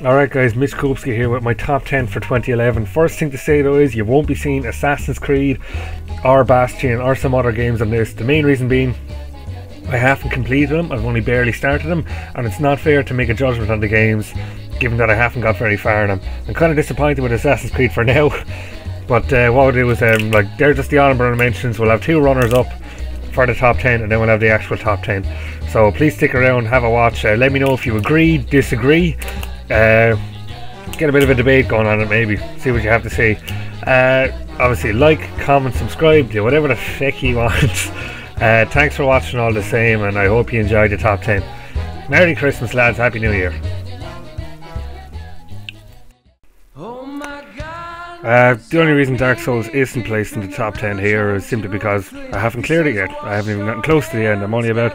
Alright guys, MitchKoobski here with my top 10 for 2011. First thing to say though is you won't be seeing Assassin's Creed or Bastion or some other games on this. The main reason being I haven't completed them, I've only barely started them, and it's not fair to make a judgment on the games given that I haven't got very far in them. I'm kind of disappointed with Assassin's Creed for now, but what we'll do is they're just the honourable mentions. We'll have 2 runners up for the top 10 and then we'll have the actual top 10. So please stick around, have a watch, let me know if you agree, disagree. Get a bit of a debate going on it, maybe see what you have to say. Obviously like, comment, subscribe, do whatever the heck you want. Thanks for watching all the same, and I hope you enjoyed the top 10. Merry Christmas lads, Happy New Year. The only reason Dark Souls isn't placed in the top 10 here is simply because I haven't cleared it yet. I haven't even gotten close to the end. I'm only about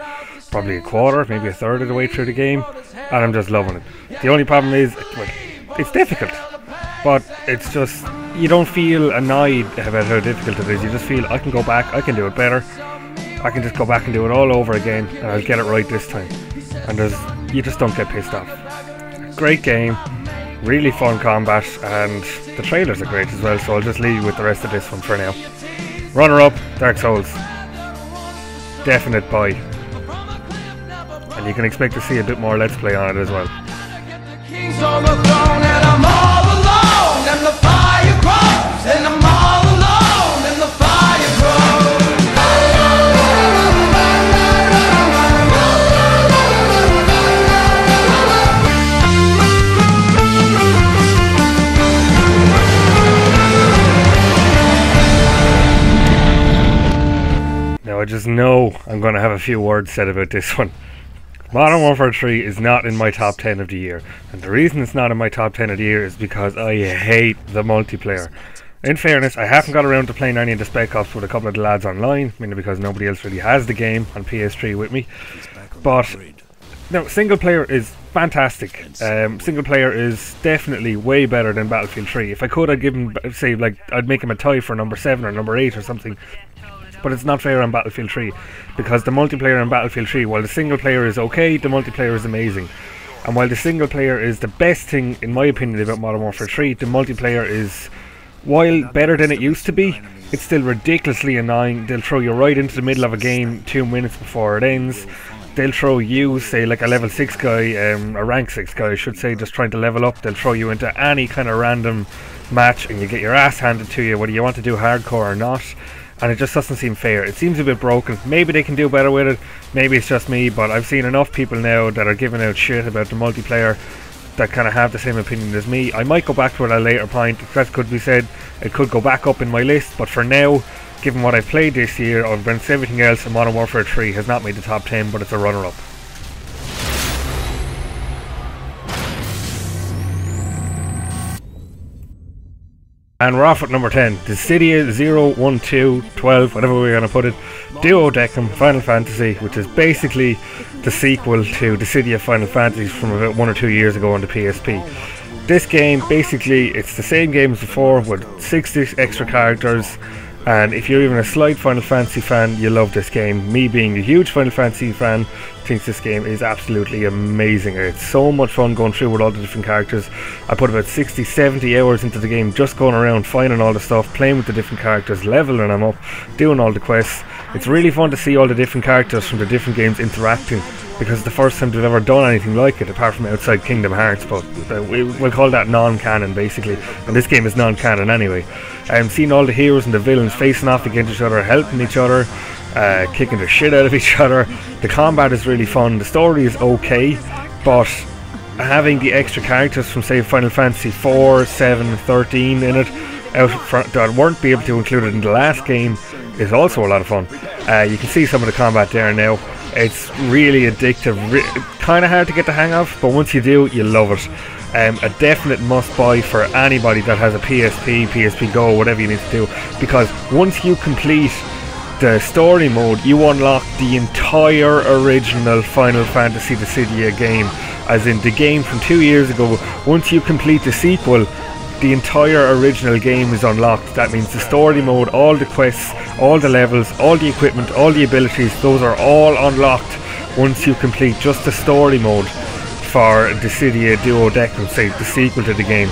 probably a quarter, maybe a third of the way through the game, and I'm just loving it. The only problem is, well, it's difficult, but it's just, you don't feel annoyed about how difficult it is. You just feel, I can go back, I can do it better, I can just go back and do it all over again, and I'll get it right this time. And you just don't get pissed off. Great game, really fun combat, and the trailers are great as well, so I'll just leave you with the rest of this one for now. Runner up, Dark Souls. Definite buy. And you can expect to see a bit more Let's Play on it as well. Now I just know I'm going to have a few words said about this one. Modern Warfare 3 is not in my top 10 of the year, and the reason it's not in my top 10 of the year is because I hate the multiplayer. In fairness, I haven't got around to playing any of the Spec Ops with a couple of the lads online, mainly because nobody else really has the game on PS3 with me. But no, single player is fantastic. Single player is definitely way better than Battlefield 3. If I could, I'd give him, say, like, I'd make him a tie for number 7 or number 8 or something. But it's not fair on Battlefield 3, because the multiplayer on Battlefield 3, while the single player is okay, the multiplayer is amazing. And while the single player is the best thing, in my opinion, about Modern Warfare 3, the multiplayer is, while better than it used to be, it's still ridiculously annoying. They'll throw you right into the middle of a game 2 minutes before it ends. They'll throw you, say, like a level 6 guy, a rank 6 guy I should say, just trying to level up. They'll throw you into any kind of random match and you get your ass handed to you, whether you want to do hardcore or not. And it just doesn't seem fair. It seems a bit broken. Maybe they can do better with it, maybe it's just me, but I've seen enough people now that are giving out shit about the multiplayer that kind of have the same opinion as me. I might go back to it at a later point, that could be said. It could go back up in my list, but for now, given what I've played this year, against everything else, in Modern Warfare 3 has not made the top 10, but it's a runner-up. And we're off at number 10, the Sidia 0, 1, 2, 12, whatever we're going to put it, Duodecim Final Fantasy, which is basically the sequel to the Sidia Final Fantasy from about 1 or 2 years ago on the PSP. This game, basically, it's the same game as before with 60 extra characters, and if you're even a slight Final Fantasy fan, you love this game. Me being a huge Final Fantasy fan, thinks this game is absolutely amazing. It's so much fun going through with all the different characters. I put about 60-70 hours into the game just going around finding all the stuff, playing with the different characters, leveling them up, doing all the quests. It's really fun to see all the different characters from the different games interacting, because it's the first time they've ever done anything like it apart from outside Kingdom Hearts, but we'll call that non-canon basically, and this game is non-canon anyway. Seeing all the heroes and the villains facing off against each other, helping each other, kicking the shit out of each other. The combat is really fun, the story is okay, but having the extra characters from, say, Final Fantasy 4, 7, 13 in it out front that weren't be able to include it in the last game is also a lot of fun. You can see some of the combat there now. It's really addictive, kind of hard to get the hang of, but once you do, you love it. A definite must buy for anybody that has a PSP, PSP Go, whatever you need to do, because once you complete the story mode, you unlock the entire original Final Fantasy the Sidia game, as in the game from 2 years ago. Once you complete the sequel, the entire original game is unlocked. That means the story mode, all the quests, all the levels, all the equipment, all the abilities, those are all unlocked once you complete just the story mode for Dissidia Duodecim, say the sequel to the game.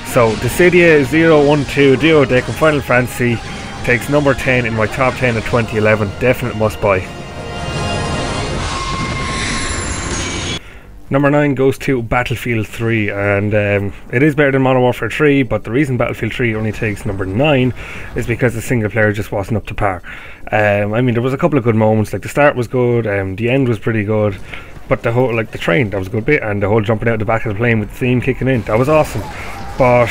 So Dissidia 012 Duodecim Final Fantasy takes number 10 in my top 10 of 2011. Definite must buy. Number 9 goes to Battlefield 3, and it is better than Modern Warfare 3, but the reason Battlefield 3 only takes number 9 is because the single player just wasn't up to par. I mean, there was a couple of good moments, like the start was good, the end was pretty good, but the whole, like the train, that was a good bit, and the whole jumping out the back of the plane with the theme kicking in, that was awesome. But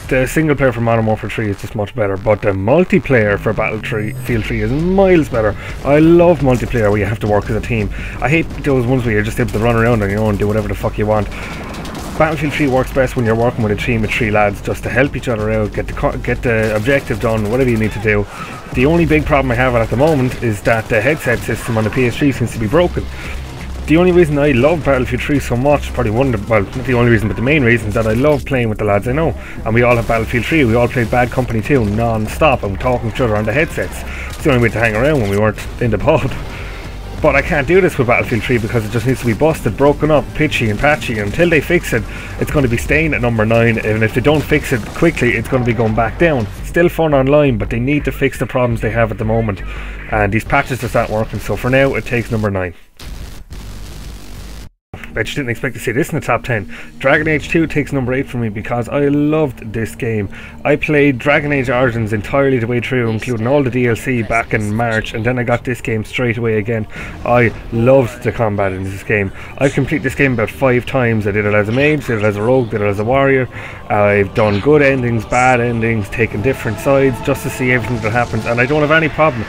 the single player for Modern Warfare 3 is just much better, but the multiplayer for Battlefield 3 is miles better. I love multiplayer where you have to work as a team. I hate those ones where you're just able to run around on your own and do whatever the fuck you want. Battlefield 3 works best when you're working with a team of 3 lads just to help each other out, get the objective done, whatever you need to do. The only big problem I have at the moment is that the headset system on the PS3 seems to be broken. The only reason I love Battlefield 3 so much, probably well, not the only reason, but the main reason is that I love playing with the lads I know. And we all have Battlefield 3, we all played Bad Company 2 non-stop, and we talking to each other on the headsets. It's the only way to hang around when we weren't in the pub. But I can't do this with Battlefield 3 because it just needs to be busted, broken up, pitchy and patchy. Until they fix it, it's going to be staying at number 9, and if they don't fix it quickly, it's going to be going back down. Still fun online, but they need to fix the problems they have at the moment. And these patches just aren't working, so for now, it takes number 9. I just didn't expect to see this in the top 10. Dragon Age 2 takes number 8 for me because I loved this game. I played Dragon Age Origins entirely the way through, including all the DLC back in March, and then I got this game straight away again. I loved the combat in this game. I've completed this game about 5 times. I did it as a mage, did it as a rogue, did it as a warrior. I've done good endings, bad endings, taken different sides just to see everything that happens, and I don't have any problem.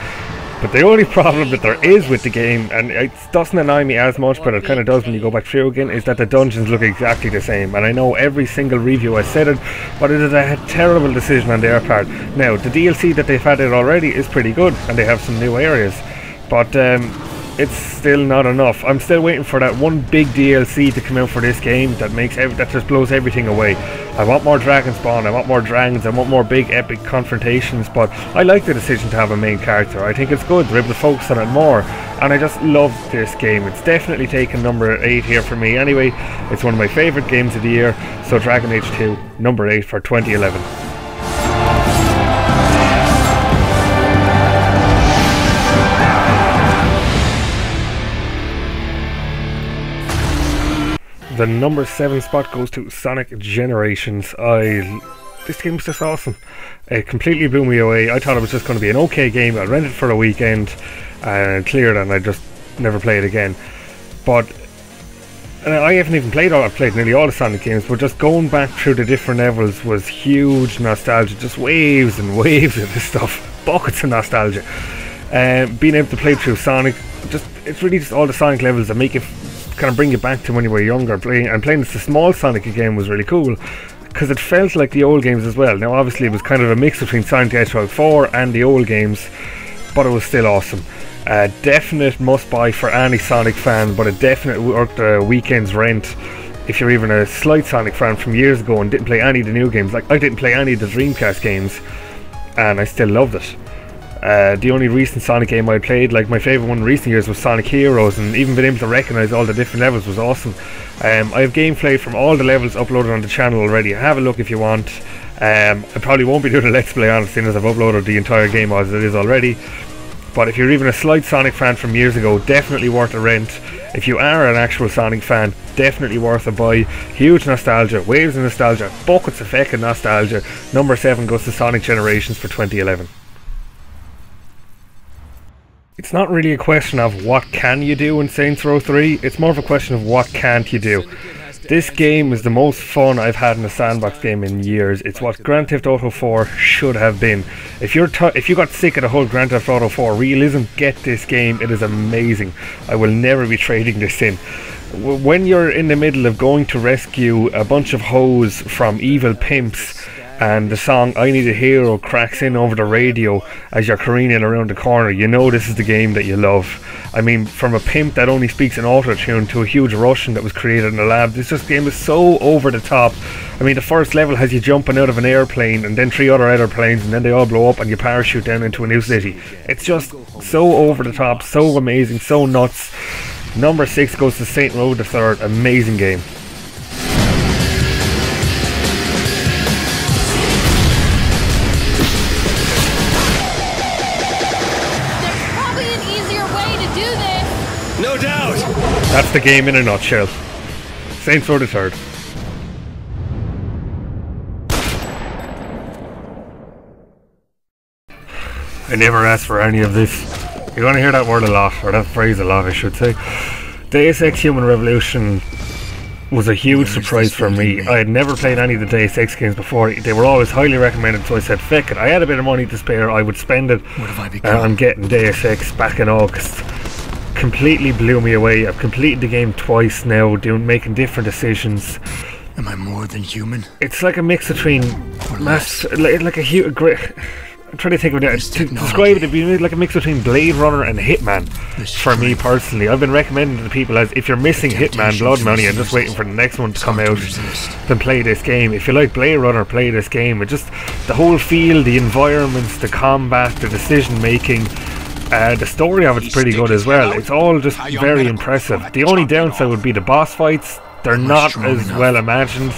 But the only problem that there is with the game, and it doesn't annoy me as much, but it kind of does when you go back through again, is that the dungeons look exactly the same. And I know every single review has said it, but it is a terrible decision on their part. Now, the DLC that they've added already is pretty good, and they have some new areas. But it's still not enough. I'm still waiting for that one big DLC to come out for this game that that just blows everything away. I want more dragon spawn, I want more dragons, I want more big epic confrontations, but I like the decision to have a main character. I think it's good, they're able to focus on it more, and I just love this game. It's definitely taken number 8 here for me anyway. It's one of my favourite games of the year, so Dragon Age 2, number 8 for 2011. The number 7 spot goes to Sonic Generations. This game was just awesome. It completely blew me away. I thought it was just going to be an okay game. I rented it for a weekend and cleared it, and I just never played again. But I haven't even played all. I've played nearly all the Sonic games, but just going back through the different levels was huge nostalgia. Just waves and waves of this stuff. Buckets of nostalgia. Being able to play through Sonic, it's really just all the Sonic levels that make it kind of bring you back to when you were younger. Playing the small Sonic again was really cool because it felt like the old games as well. Now obviously it was kind of a mix between Sonic the Hedgehog 4 and the old games, but it was still awesome. Definite must buy for any Sonic fan, but a definite worth a weekend's rent if you're even a slight Sonic fan from years ago and didn't play any of the new games. Like I didn't play any of the Dreamcast games and I still loved it. The only recent Sonic game I played, like my favourite one in recent years, was Sonic Heroes, and even being able to recognise all the different levels was awesome. I have gameplay from all the levels uploaded on the channel already. Have a look if you want. I probably won't be doing a let's play on it, seeing as I've uploaded the entire game as it is already. But if you're even a slight Sonic fan from years ago, definitely worth a rent. If you are an actual Sonic fan, definitely worth a buy. Huge nostalgia, waves of nostalgia, buckets of feckin' nostalgia. Number 7 goes to Sonic Generations for 2011. It's not really a question of what can you do in Saints Row 3, it's more of a question of what can't you do. This game is the most fun I've had in a sandbox game in years. It's what Grand Theft Auto 4 should have been. If you got sick of the whole Grand Theft Auto 4 realism, get this game. It is amazing. I will never be trading this in. When you're in the middle of going to rescue a bunch of hoes from evil pimps, and the song I Need a Hero cracks in over the radio as you're careening around the corner, you know this is the game that you love. I mean, from a pimp that only speaks in auto-tune to a huge Russian that was created in a lab, this game is so over the top. I mean, the first level has you jumping out of an airplane and then 3 other airplanes and then they all blow up and you parachute down into a new city. It's just so over the top, so amazing, so nuts. Number 6 goes to Saint Row the Third. Amazing game. There's probably an easier way to do this. No doubt. That's the game in a nutshell. Saints Row the Third. I never asked for any of this. You're going to hear that word a lot, or that phrase a lot, I should say. Deus Ex Human Revolution was a huge surprise for me. I had never played any of the Deus Ex games before. They were always highly recommended, so I said, feck it. I had a bit of money to spare. I would spend it on getting Deus Ex back in August. Completely blew me away. I've completed the game twice now, making different decisions. Am I more than human? It's like a mix between I'm trying to think of it. To describe it, it'd be like a mix between Blade Runner and Hitman. For me personally, I've been recommending to people as if you're missing Hitman, Blood Money, and just waiting for the next one to come out, then play this game. If you like Blade Runner, play this game. It just the whole feel, the environments, the combat, the decision making. The story of it's pretty good as well. It's all just very impressive. The only downside would be the boss fights. They're not as well imagined.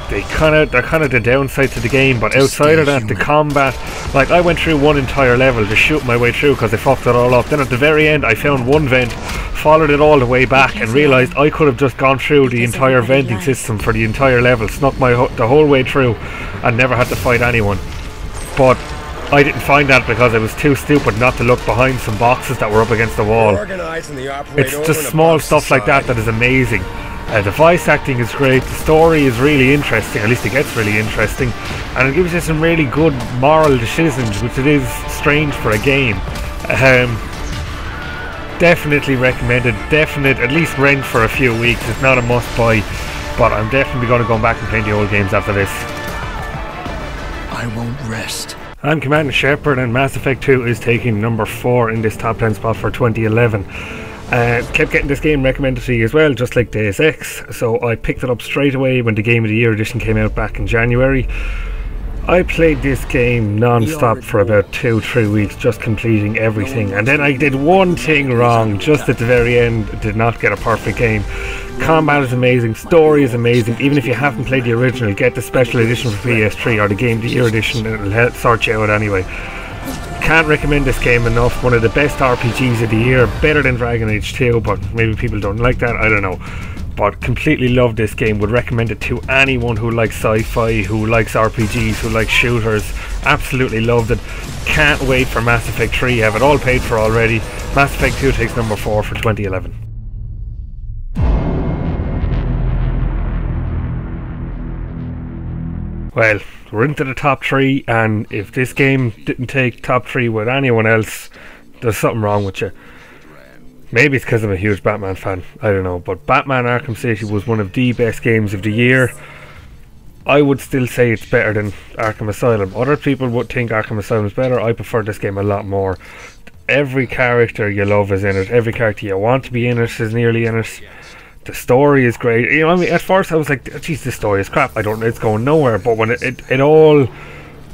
They're kind of the downside to the game, but outside of that, the combat, like I went through one entire level to shoot my way through because I fucked it all up. Then at the very end, I found one vent, followed it all the way back, and realised I could have just gone through the entire venting system for the entire level, snuck the whole way through, and never had to fight anyone. But I didn't find that because I was too stupid not to look behind some boxes that were up against the wall. It's just small stuff like that that is amazing. The voice acting is great, the story is really interesting, at least it gets really interesting, and it gives you some really good moral decisions, which it is strange for a game. Definitely recommended, at least rent for a few weeks. It's not a must buy, but I'm definitely going to go back and play the old games after this. I won't rest. I'm Commander Shepard, and Mass Effect 2 is taking number 4 in this top 10 spot for 2011. Kept getting this game recommended to you as well, just like Deus Ex, so I picked it up straight away when the Game of the Year edition came out back in January. I played this game non-stop for about 2-3 weeks, just completing everything, and then I did one thing wrong just at the very end. Did not get a perfect game. Combat is amazing, story is amazing. Even if you haven't played the original, get the special edition for PS3 or the Game of the Year edition, and it'll help sort you out anyway. Can't recommend this game enough. One of the best RPGs of the year, better than Dragon Age 2, but maybe people don't like that, I don't know. But completely love this game, would recommend it to anyone who likes sci-fi, who likes RPGs, who likes shooters. Absolutely loved it. Can't wait for Mass Effect 3, have it all paid for already. Mass Effect 2 takes number 4 for 2011. Well, we're into the top 3, and if this game didn't take top 3 with anyone else, there's something wrong with you. Maybe it's because I'm a huge Batman fan, I don't know, but Batman Arkham City was one of the best games of the year. I would still say it's better than Arkham Asylum. Other people would think Arkham Asylum is better. I prefer this game a lot more. Every character you love is in it, every character you want to be in it is nearly in it. The story is great. You know, I mean, at first I was like, geez, this story is crap, it's going nowhere, but when it all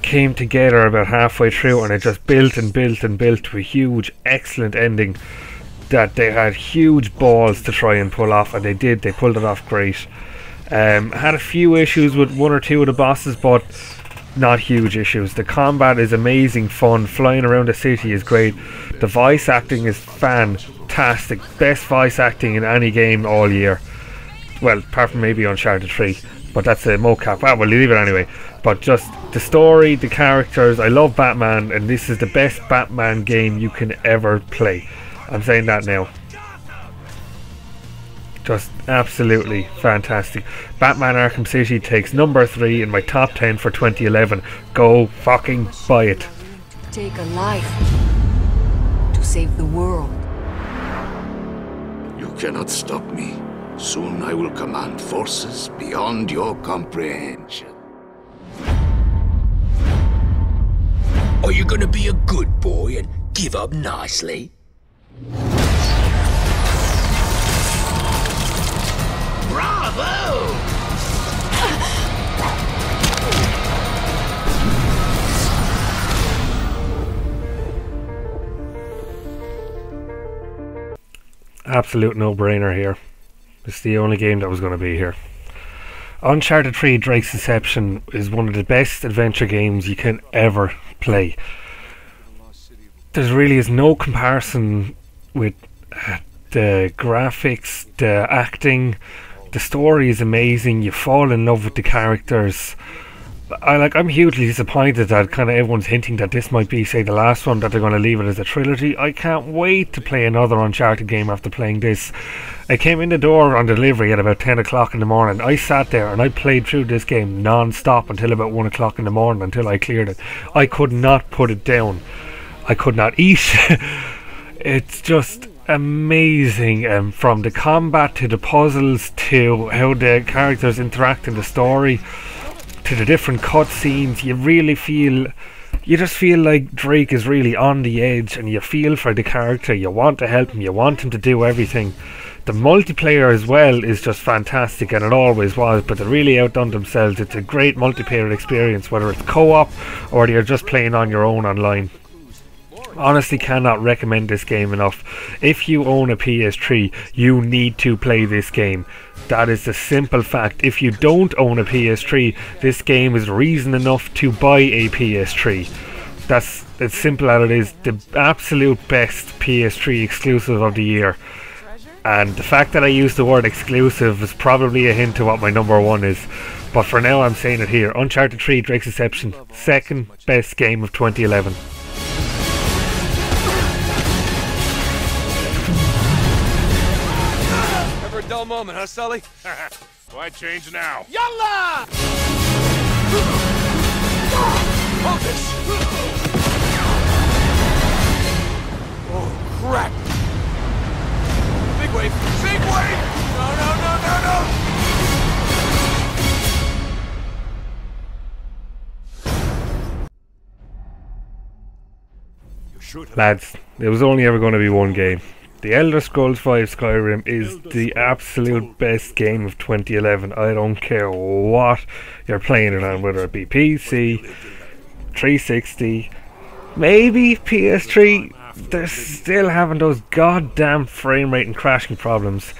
came together about halfway through, and it just built and built and built to a huge, excellent ending that they had huge balls to try and pull off, and they did. They pulled it off great. Had a few issues with one or two of the bosses, but not huge issues. The combat is amazing fun. Flying around the city is great. The voice acting is fantastic. Best voice acting in any game all year. Well, apart from maybe Uncharted 3, but that's a mocap. Well, we'll leave it anyway. But just the story, the characters. I love Batman, and this is the best Batman game you can ever play. I'm saying that now. Just absolutely fantastic. Batman Arkham City takes number 3 in my top 10 for 2011. Go fucking buy it. Take a life to save the world. You cannot stop me. Soon I will command forces beyond your comprehension. Are you gonna be a good boy and give up nicely? Bravo! Absolute no-brainer here. It's the only game that was going to be here. Uncharted 3 Drake's Deception is one of the best adventure games you can ever play. There really is no comparison with the graphics, the acting. The story is amazing. You fall in love with the characters. I'm hugely disappointed that kind of everyone's hinting that this might be, say, the last one, that they're going to leave it as a trilogy. I can't wait to play another Uncharted game after playing this. I came in the door on delivery at about 10 o'clock in the morning. I sat there and I played through this game non-stop until about 1 o'clock in the morning, until I cleared it. I could not put it down. I could not eat. It's just amazing, from the combat to the puzzles to how the characters interact in the story to the different cutscenes. You just feel like Drake is really on the edge, and you feel for the character. You want to help him, you want him to do everything. The multiplayer as well is just fantastic, and it always was, but they really outdone themselves. It's a great multiplayer experience, whether it's co-op or you're just playing on your own online. Honestly, cannot recommend this game enough. If you own a PS3, you need to play this game. That is the simple fact. If you don't own a PS3, this game is reason enough to buy a PS3. That's as simple as it is. The absolute best PS3 exclusive of the year. And the fact that I use the word exclusive is probably a hint to what my number one is. But for now, I'm saying it here. Uncharted 3 Drake's Deception, second best game of 2011. Dull moment, huh, Sully? Why change now? Yalla! Focus! Oh, crap! Big wave! Big wave! No! Lads, there was only ever going to be one game. The Elder Scrolls V Skyrim is the absolute best game of 2011. I don't care what you're playing it on, whether it be PC, 360, maybe PS3. They're still having those goddamn frame rate and crashing problems.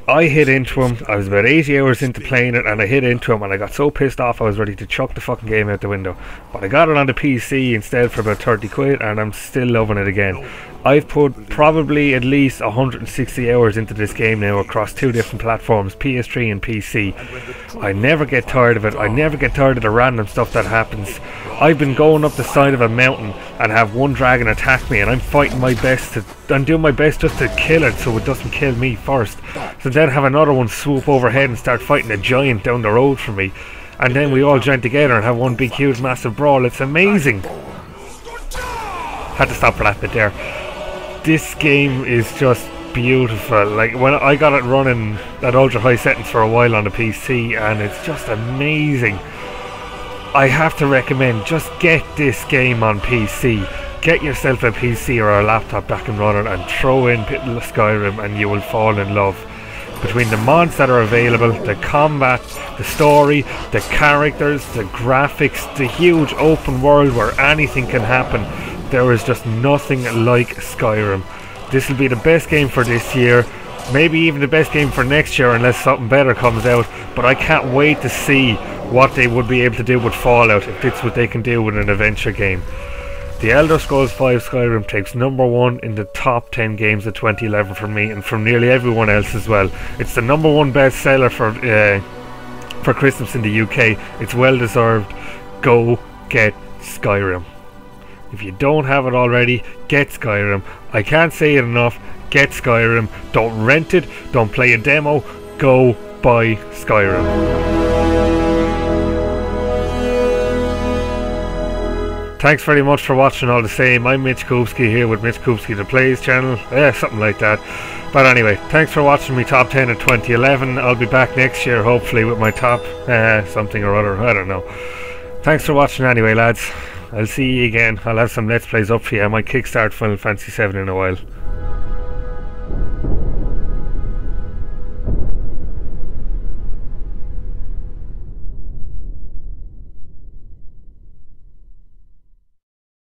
I hit into him. I was about 80 hours into playing it, and I hit into him, and I got so pissed off I was ready to chuck the fucking game out the window. But I got it on the PC instead for about 30 quid, and I'm still loving it again. I've put probably at least 160 hours into this game now across two different platforms, PS3 and PC. I never get tired of it. I never get tired of the random stuff that happens. I've been going up the side of a mountain and have one dragon attack me, and I'm fighting my best I'm doing my best just to kill it so it doesn't kill me first. So then have another one swoop overhead and start fighting a giant down the road from me. And then we all join together and have one big huge massive brawl. It's amazing. Had to stop for that bit there. This game is just beautiful. Like, when I got it running at ultra high settings for a while on the PC, and it's just amazing. I have to recommend, just get this game on PC. Get yourself a PC or a laptop back and running, and throw in Skyrim, and you will fall in love. Between the mods that are available, the combat, the story, the characters, the graphics, the huge open world where anything can happen, there is just nothing like Skyrim. This will be the best game for this year, maybe even the best game for next year unless something better comes out, but I can't wait to see what they would be able to do with Fallout, if it's what they can do with an adventure game. The Elder Scrolls V Skyrim takes #1 in the top 10 games of 2011 for me, and from nearly everyone else as well. It's the #1 bestseller for Christmas in the UK. It's well deserved. Go get Skyrim. If you don't have it already, get Skyrim. I can't say it enough. Get Skyrim. Don't rent it. Don't play a demo. Go buy Skyrim. Thanks very much for watching all the same. I'm MitchKoobski here with MitchKoobskiPlays channel. Something like that. But anyway, thanks for watching me top 10 of 2011. I'll be back next year, hopefully, with my top something or other. I don't know. Thanks for watching anyway, lads. I'll see you again. I'll have some Let's Plays up for you. I might kickstart Final Fantasy 7 in a while.